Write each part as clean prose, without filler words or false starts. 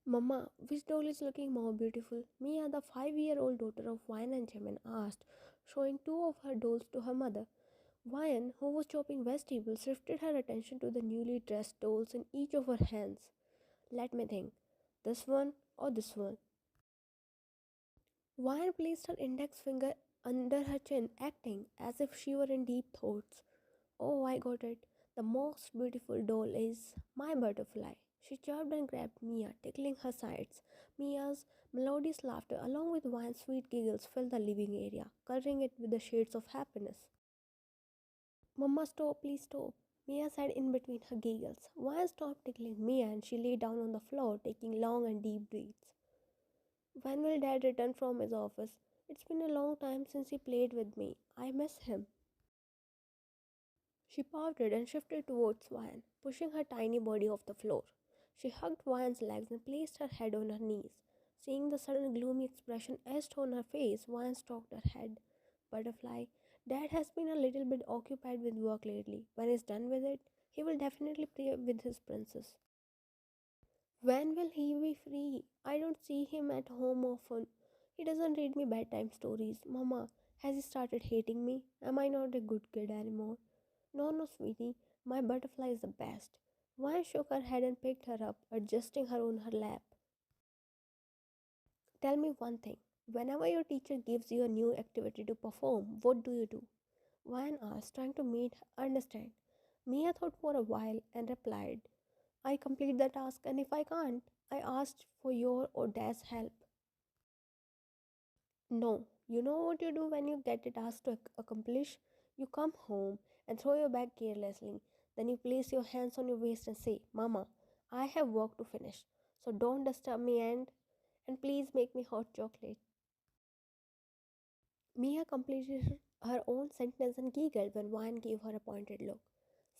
Mama, which doll is looking more beautiful? Mia, the 5-year-old daughter of Wine and Jimin, asked, showing two of her dolls to her mother. Wine, who was chopping vegetables, shifted her attention to the newly dressed dolls in each of her hands. Let me think. This one or this one? Wine placed her index finger under her chin, acting as if she were in deep thoughts. Oh, I got it. The most beautiful doll is my butterfly. She chirped and grabbed Mia, tickling her sides. Mia's melodious laughter, along with Wine's sweet giggles, filled the living area, coloring it with the shades of happiness. Mama, stop, please stop. Mia said in between her giggles. Wine stopped tickling Mia and she lay down on the floor, taking long and deep breaths. When will Dad return from his office? It's been a long time since he played with me. I miss him. She pouted and shifted towards Vian, pushing her tiny body off the floor. She hugged Vian's legs and placed her head on her knees. Seeing the sudden gloomy expression etched on her face, Vian stroked her head. Butterfly, Dad has been a little bit occupied with work lately. When he's done with it, he will definitely play with his princess. When will he be free? I don't see him at home often. He doesn't read me bedtime stories. Mama, has he started hating me? Am I not a good kid anymore? No, no, sweetie. My butterfly is the best. Vine shook her head and picked her up, adjusting her on her lap. Tell me one thing. Whenever your teacher gives you a new activity to perform, what do you do? Vine asked, trying to make her understand. Mia thought for a while and replied, I complete the task, and if I can't, I asked for your or Dad's help. No, you know what you do when you get a task to accomplish? You come home and throw your bag carelessly. Then you place your hands on your waist and say, Mama, I have work to finish. So don't disturb me and please make me hot chocolate. Mia completed her own sentence and giggled when Wine gave her a pointed look.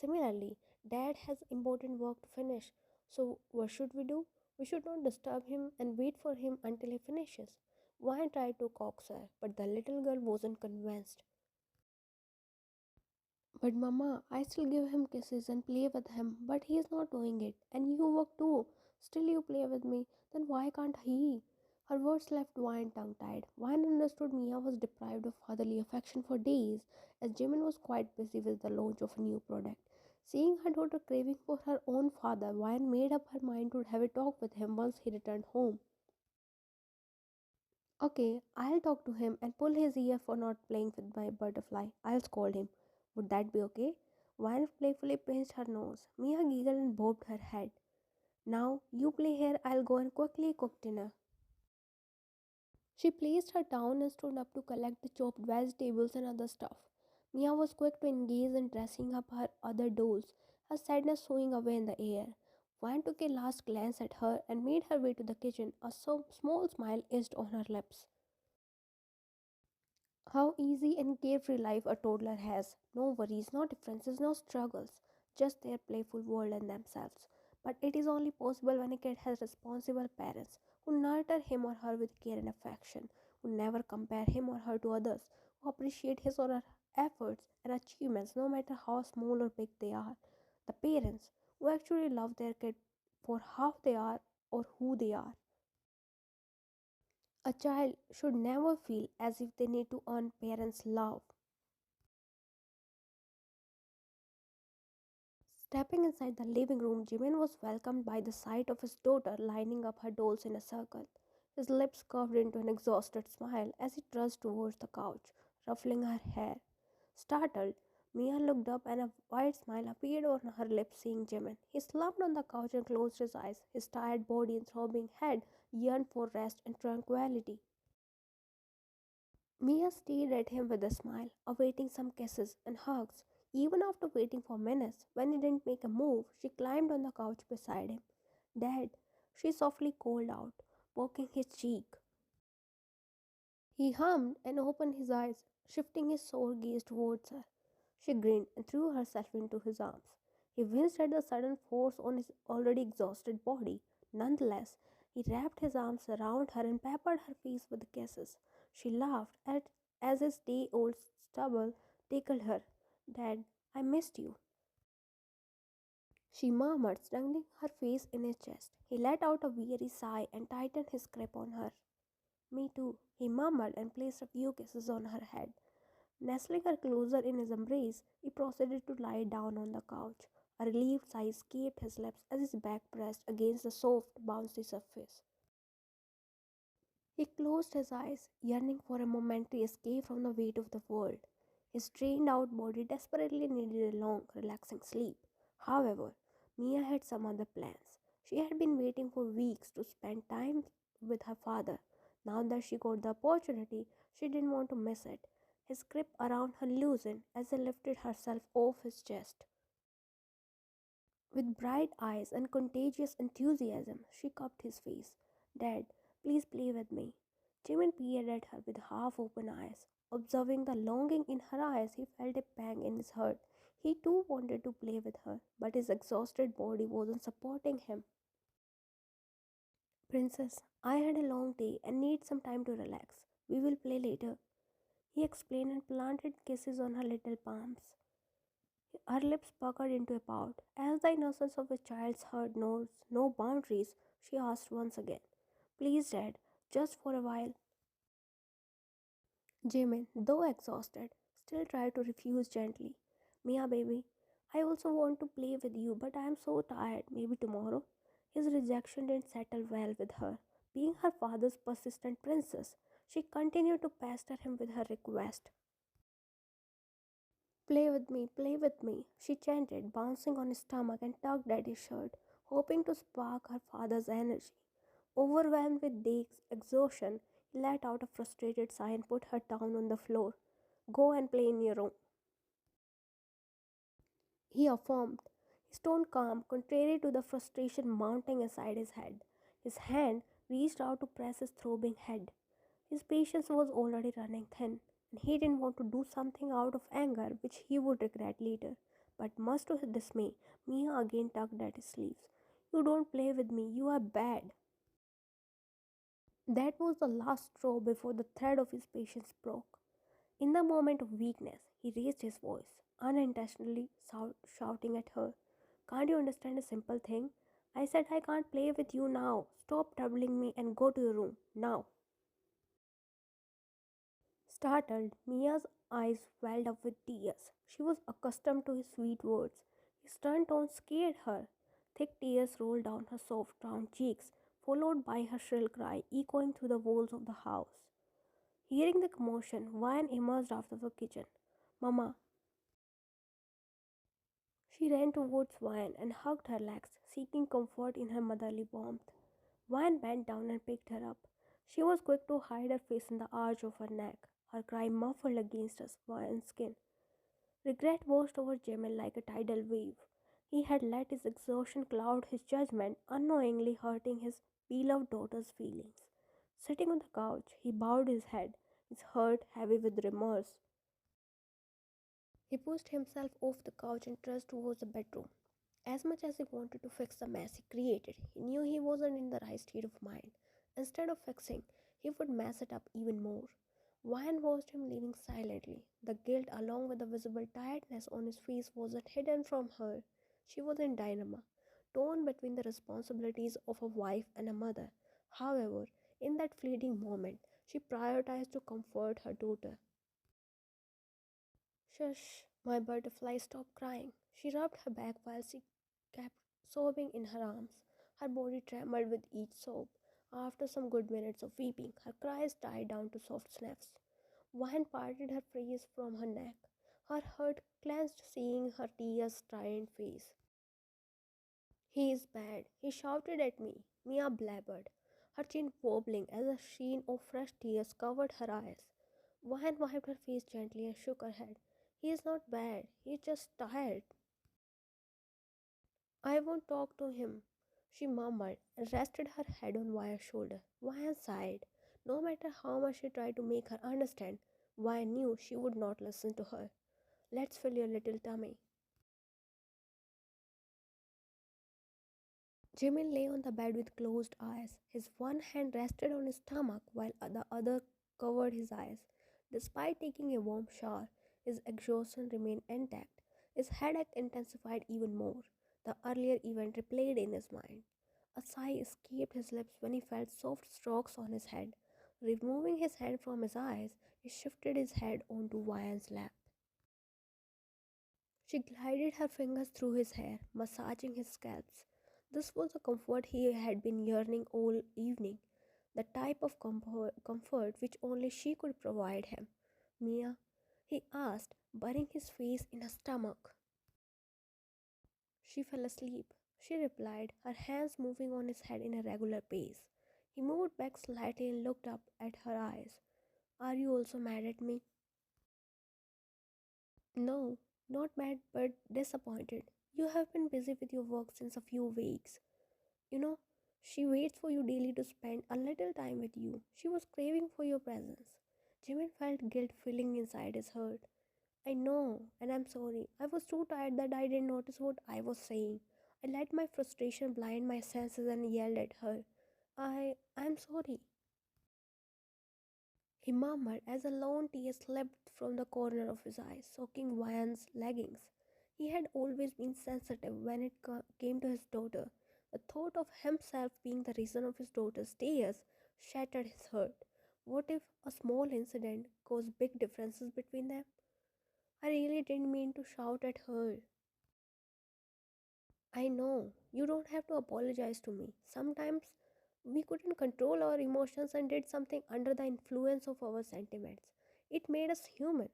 Similarly, Dad has important work to finish. So what should we do? We should not disturb him and wait for him until he finishes. Wine tried to coax her, but the little girl wasn't convinced. But Mama, I still give him kisses and play with him, but he is not doing it. And you work too. Still you play with me. Then why can't he? Her words left Wine tongue-tied. Wine understood Mia was deprived of fatherly affection for days, as Jimin was quite busy with the launch of a new product. Seeing her daughter craving for her own father, Wine made up her mind to have a talk with him once he returned home. Okay, I'll talk to him and pull his ear for not playing with my butterfly. I'll scold him. Would that be okay? Vine playfully pinched her nose. Mia giggled and bobbed her head. Now, you play here, I'll go and quickly cook dinner. She placed her down and stood up to collect the chopped vegetables and other stuff. Mia was quick to engage in dressing up her other dolls, her sadness sewing away in the air. Vine took a last glance at her and made her way to the kitchen, a small smile etched on her lips. How easy and carefree life a toddler has. No worries, no differences, no struggles. Just their playful world and themselves. But it is only possible when a kid has responsible parents who nurture him or her with care and affection, who never compare him or her to others, who appreciate his or her efforts and achievements no matter how small or big they are. The parents who actually love their kid for how they are or who they are. A child should never feel as if they need to earn parents' love. Stepping inside the living room, Jimin was welcomed by the sight of his daughter lining up her dolls in a circle. His lips curved into an exhausted smile as he trudged towards the couch, ruffling her hair. Startled, Mia looked up and a wide smile appeared on her lips seeing Jimin. He slumped on the couch and closed his eyes. His tired body and throbbing head yearned for rest and tranquility. Mia stared at him with a smile, awaiting some kisses and hugs. Even after waiting for minutes, when he didn't make a move, she climbed on the couch beside him. Dad, she softly called out, poking his cheek. He hummed and opened his eyes, shifting his sore gaze towards her. She grinned and threw herself into his arms. He winced at the sudden force on his already exhausted body. Nonetheless, he wrapped his arms around her and peppered her face with kisses. She laughed as his day-old stubble tickled her. Dad, I missed you. she murmured, snuggling her face in his chest. He let out a weary sigh and tightened his grip on her. Me too, he murmured and placed a few kisses on her head. Nestling her closer in his embrace, he proceeded to lie down on the couch. A relieved sigh escaped his lips as his back pressed against the soft, bouncy surface. He closed his eyes, yearning for a momentary escape from the weight of the world. His strained out body desperately needed a long, relaxing sleep. However, Mia had some other plans. She had been waiting for weeks to spend time with her father. Now that she got the opportunity, she didn't want to miss it. His grip around her loosened as she lifted herself off his chest. With bright eyes and contagious enthusiasm, she cupped his face. Dad, please play with me. Jimin peered at her with half open eyes. Observing the longing in her eyes, he felt a pang in his heart. He too wanted to play with her, but his exhausted body wasn't supporting him. Princess, I had a long day and need some time to relax. We will play later, he explained and planted kisses on her little palms. Her lips puckered into a pout. As the innocence of a child's heart knows no boundaries, she asked once again, please, Dad, just for a while. Jimin, though exhausted, still tried to refuse gently. Mia, baby, I also want to play with you, but I am so tired. Maybe tomorrow? His rejection didn't settle well with her. Being her father's persistent princess, she continued to pester him with her request. Play with me, she chanted, bouncing on his stomach and tugged at his shirt, hoping to spark her father's energy. Overwhelmed with Dake's exhaustion, he let out a frustrated sigh and put her down on the floor. Go and play in your room, he affirmed, his tone calm, contrary to the frustration mounting inside his head. His hand reached out to press his throbbing head. His patience was already running thin, and he didn't want to do something out of anger which he would regret later. But much to his dismay, Mia again tugged at his sleeves. You don't play with me, you are bad. That was the last straw before the thread of his patience broke. In the moment of weakness, he raised his voice, unintentionally shouting at her. Can't you understand a simple thing? I said I can't play with you now. Stop troubling me and go to your room, now. Startled, Mia's eyes welled up with tears. She was accustomed to his sweet words. His stern tone scared her. Thick tears rolled down her soft round cheeks, followed by her shrill cry echoing through the walls of the house. Hearing the commotion, Vian emerged out of the kitchen. Mama, she ran towards Vian and hugged her legs, seeking comfort in her motherly warmth. Vian bent down and picked her up. She was quick to hide her face in the arch of her neck, her cry muffled against Vian's skin. Regret washed over Jimin like a tidal wave. He had let his exhaustion cloud his judgment, unknowingly hurting his beloved daughter's feelings. Sitting on the couch, he bowed his head, his heart heavy with remorse. He pushed himself off the couch and trudged towards the bedroom. As much as he wanted to fix the mess he created, he knew he wasn't in the right state of mind. Instead of fixing, he would mess it up even more. Ryan watched him leaving silently. The guilt, along with the visible tiredness on his face, wasn't hidden from her. She was in dilemma, torn between the responsibilities of a wife and a mother. However, in that fleeting moment, she prioritized to comfort her daughter. Shush, my butterfly, stop crying. She rubbed her back while she kept sobbing in her arms. Her body trembled with each sob. After some good minutes of weeping, her cries died down to soft sniffs. Wine parted her face from her neck. Her heart clenched seeing her tear-stained face. He is bad, he shouted at me, Mia blabbered, her chin wobbling as a sheen of fresh tears covered her eyes. Wine wiped her face gently and shook her head. He is not bad, he is just tired. I won't talk to him, she murmured and rested her head on Waya's shoulder. Waya sighed. No matter how much she tried to make her understand, Waya knew she would not listen to her. Let's fill your little tummy. Jimin lay on the bed with closed eyes. His one hand rested on his stomach while the other covered his eyes. Despite taking a warm shower, his exhaustion remained intact. His headache intensified even more. The earlier event replayed in his mind. A sigh escaped his lips when he felt soft strokes on his head. Removing his hand from his eyes, he shifted his head onto Vian's lap. She glided her fingers through his hair, massaging his scalps. This was the comfort he had been yearning all evening, the type of comfort which only she could provide him. Mia, he asked, burying his face in her stomach. She fell asleep. She replied, her hands moving on his head in a regular pace. He moved back slightly and looked up at her eyes. Are you also mad at me? No, not mad but disappointed. You have been busy with your work since a few weeks. You know, she waits for you daily to spend a little time with you. She was craving for your presence. Jimin felt guilt filling inside his heart. I know, and I'm sorry. I was too tired that I didn't notice what I was saying. I let my frustration blind my senses and yelled at her. I'm sorry. He murmured as a lone tear slipped from the corner of his eye, soaking Vian's leggings. He had always been sensitive when it came to his daughter. The thought of himself being the reason of his daughter's tears shattered his heart. What if a small incident caused big differences between them? I really didn't mean to shout at her. I know, you don't have to apologize to me. Sometimes we couldn't control our emotions and did something under the influence of our sentiments. It made us human.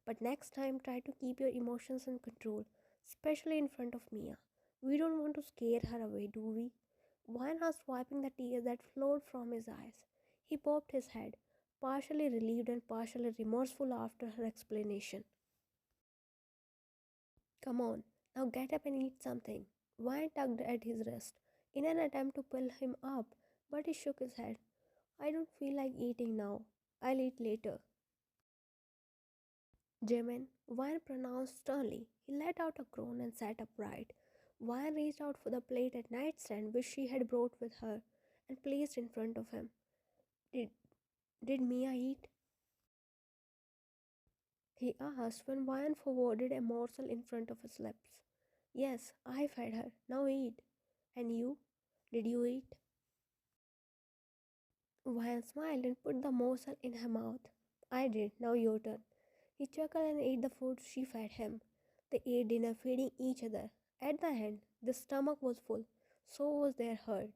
But next time, try to keep your emotions in control, especially in front of Mia. We don't want to scare her away, do we? One asked, wiping the tears that flowed from his eyes. He bobbed his head, partially relieved and partially remorseful after her explanation. Come on, now get up and eat something. Wine tugged at his wrist in an attempt to pull him up, but he shook his head. I don't feel like eating now. I'll eat later. Jimin, Wine pronounced sternly. He let out a groan and sat upright. Wine reached out for the plate at nightstand which she had brought with her and placed in front of him. Did, did Mia eat? He asked when Wine forwarded a morsel in front of his lips. Yes, I fed her. Now eat. And you? Did you eat? Wyan smiled and put the morsel in her mouth. I did, now your turn. He chuckled and ate the food she fed him. They ate dinner, feeding each other. At the end, the stomach was full, so was their heart,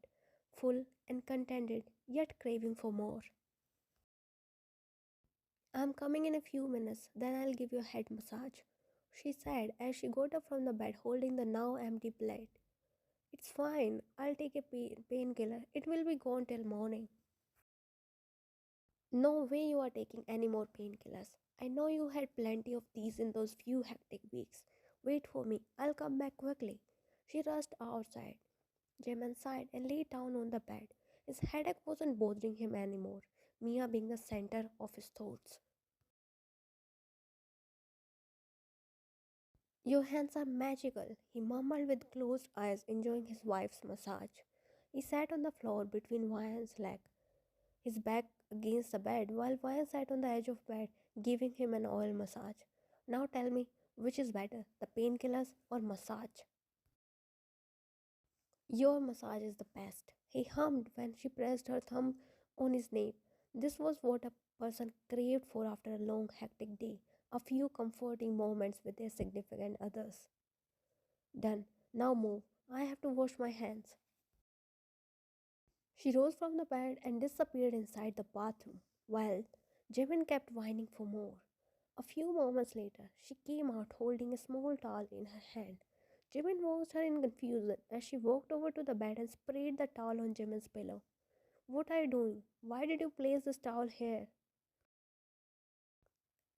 full and contented, yet craving for more. I'm coming in a few minutes, then I'll give you a head massage, she said as she got up from the bed holding the now empty plate. It's fine, I'll take a painkiller. It will be gone till morning. No way you are taking any more painkillers. I know you had plenty of these in those few hectic weeks. Wait for me, I'll come back quickly. She rushed outside. Jimin sighed and lay down on the bed. His headache wasn't bothering him anymore, Mia being the center of his thoughts. Your hands are magical, he murmured with closed eyes, enjoying his wife's massage. He sat on the floor between Vian's legs, his back against the bed, while Vian sat on the edge of bed, giving him an oil massage. Now tell me, which is better, the painkillers or massage? Your massage is the best, he hummed when she pressed her thumb on his nape. This was what a person craved for after a long, hectic day, a few comforting moments with their significant others. Done. Now move. I have to wash my hands. She rose from the bed and disappeared inside the bathroom, while Jimin kept whining for more. A few moments later, she came out holding a small towel in her hand. Jimin watched her in confusion as she walked over to the bed and sprayed the towel on Jimin's pillow. What are you doing? Why did you place this towel here?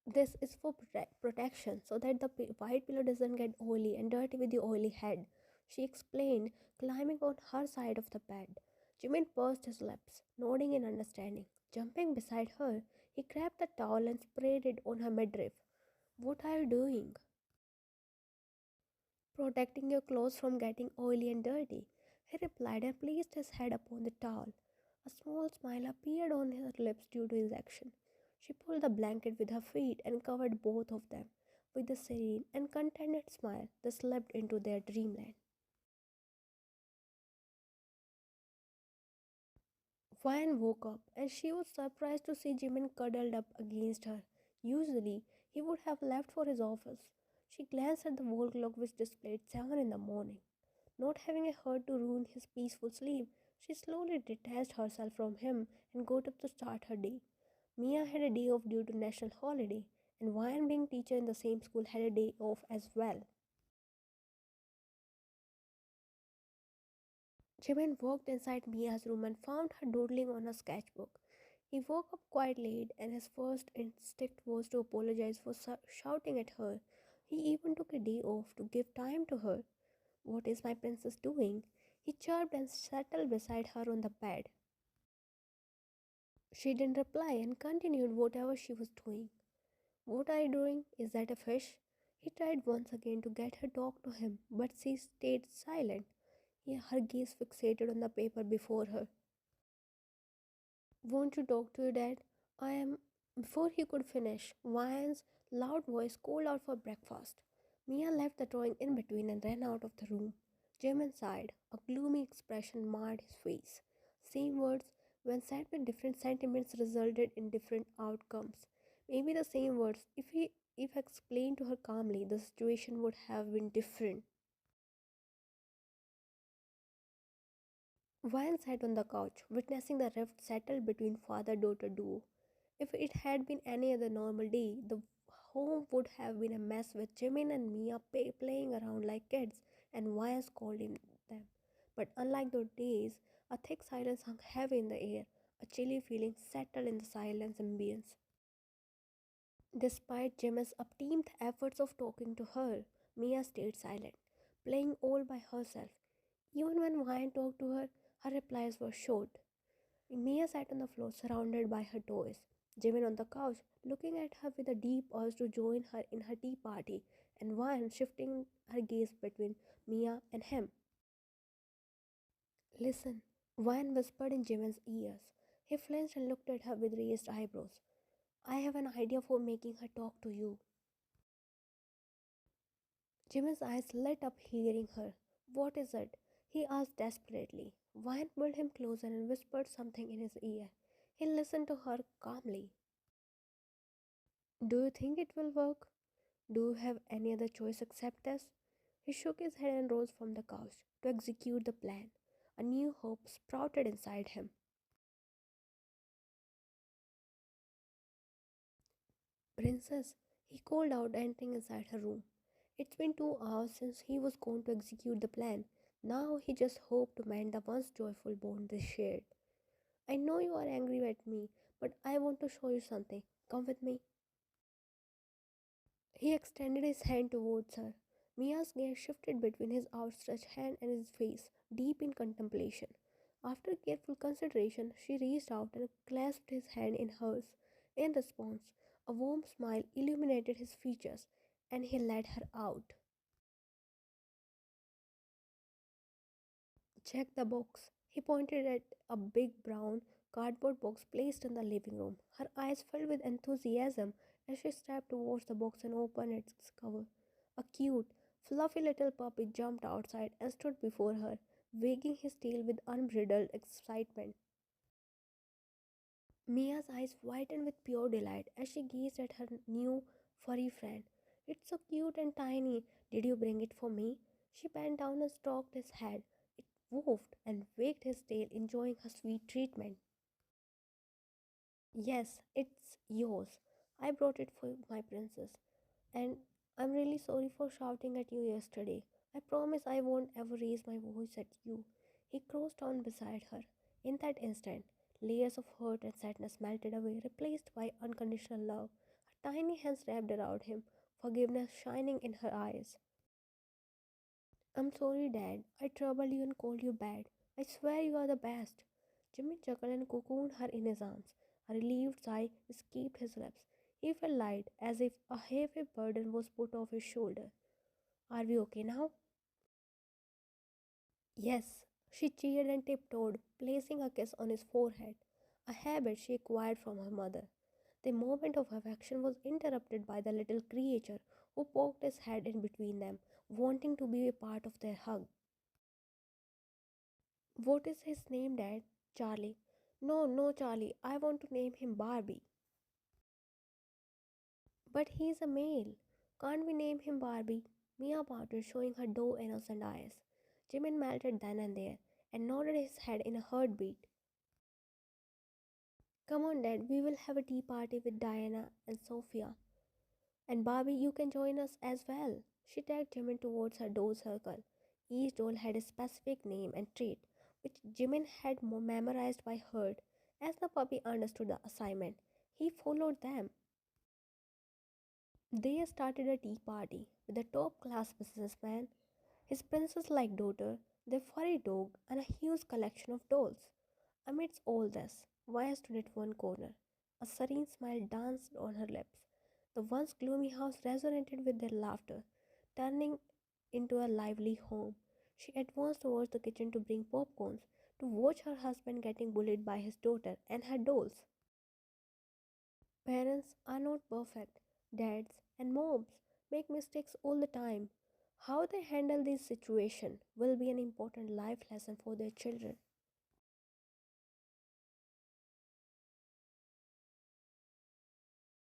This is for protection so that the white pillow doesn't get oily and dirty with the oily head, she explained, climbing on her side of the bed. Jimin pursed his lips, nodding in understanding. Jumping beside her, he grabbed the towel and sprayed it on her midriff. What are you doing? Protecting your clothes from getting oily and dirty, he replied and placed his head upon the towel. A small smile appeared on her lips due to his action. She pulled the blanket with her feet and covered both of them. With a serene and contented smile, they slipped into their dreamland. Fan woke up and she was surprised to see Jimin cuddled up against her. Usually, he would have left for his office. She glanced at the wall clock which displayed 7 in the morning. Not having a hurt to ruin his peaceful sleep, she slowly detached herself from him and got up to start her day. Mia had a day off due to national holiday, and Ryan, being teacher in the same school, had a day off as well. Jimin walked inside Mia's room and found her doodling on a sketchbook. He woke up quite late, and his first instinct was to apologize for shouting at her. He even took a day off to give time to her. "What is my princess doing?" He chirped and settled beside her on the bed. She didn't reply and continued whatever she was doing. "What are you doing? Is that a fish?" He tried once again to get her to talk to him, but she stayed silent. Her gaze fixated on the paper before her. "Won't you talk to your dad?" "I am." Before he could finish, Ryan's loud voice called out for breakfast. Mia left the drawing in between and ran out of the room. Jim sighed. A gloomy expression marred his face. Same words, when said with different sentiments, resulted in different outcomes. Maybe the same words, if explained to her calmly, the situation would have been different. Ryan sat on the couch, witnessing the rift settle between father-daughter duo. If it had been any other normal day, the home would have been a mess with Jimin and Mia playing around like kids and Ryan scolding them. But unlike those days, a thick silence hung heavy in the air. A chilly feeling settled in the silence ambience. Despite Jimin's upteamed efforts of talking to her, Mia stayed silent, playing all by herself. Even when Ryan talked to her, her replies were short. Mia sat on the floor surrounded by her toys. Jimin on the couch, looking at her with a deep urge to join her in her tea party, and Ryan shifting her gaze between Mia and him. "Listen," Ryan whispered in Jimin's ears. He flinched and looked at her with raised eyebrows. "I have an idea for making her talk to you." Jimin's eyes lit up hearing her. "What is it?" he asked desperately. Ryan pulled him closer and whispered something in his ear. He listened to her calmly. "Do you think it will work? Do you have any other choice except this?" He shook his head and rose from the couch to execute the plan. A new hope sprouted inside him. "Princess," he called out, entering inside her room. It's been 2 hours since he was going to execute the plan. Now he just hoped to mend the once joyful bond they shared. "I know you are angry at me, but I want to show you something. Come with me." He extended his hand towards her. Mia's gaze shifted between his outstretched hand and his face, deep in contemplation. After careful consideration, she reached out and clasped his hand in hers. In response, a warm smile illuminated his features, and he led her out. "Check the box." He pointed at a big brown cardboard box placed in the living room. Her eyes filled with enthusiasm as she stepped towards the box and opened its cover. A cute, fluffy little puppy jumped outside and stood before her, wagging his tail with unbridled excitement. Mia's eyes widened with pure delight as she gazed at her new furry friend. "It's so cute and tiny. Did you bring it for me?" She bent down and stroked his head. It woofed and wagged his tail, enjoying her sweet treatment. "Yes, it's yours. I brought it for my princess. And I'm really sorry for shouting at you yesterday. I promise I won't ever raise my voice at you." He crouched down beside her. In that instant, layers of hurt and sadness melted away, replaced by unconditional love. Her tiny hands wrapped around him, forgiveness shining in her eyes. "I'm sorry, Dad. I troubled you and called you bad. I swear you are the best." Jimmy chuckled and cocooned her in his arms. A relieved sigh escaped his lips. He felt light, as if a heavy burden was put off his shoulder. "Are we okay now?" "Yes." She cheered and tiptoed, placing a kiss on his forehead, a habit she acquired from her mother. The moment of affection was interrupted by the little creature who poked his head in between them, wanting to be a part of their hug. "What is his name, Dad?" "Charlie." No, no, Charlie, I want to name him Barbie. But he's a male. Can't we name him Barbie? Mia pouted, showing her doe innocent eyes. Jimin melted then and there and nodded his head in a heartbeat. Come on, Dad, we will have a tea party with Diana and Sophia. And Barbie, you can join us as well. She tagged Jimin towards her doll circle. Each doll had a specific name and trait, which Jimin had memorized by heart. As the puppy understood the assignment, he followed them. They started a tea party with a top class businessman, his princess like daughter, their furry dog, and a huge collection of dolls. Amidst all this, Maya stood at one corner. A serene smile danced on her lips. The once gloomy house resonated with their laughter, turning into a lively home. She advanced towards the kitchen to bring popcorns to watch her husband getting bullied by his daughter and her dolls. Parents are not perfect. Dads and moms make mistakes all the time. How they handle this situation will be an important life lesson for their children.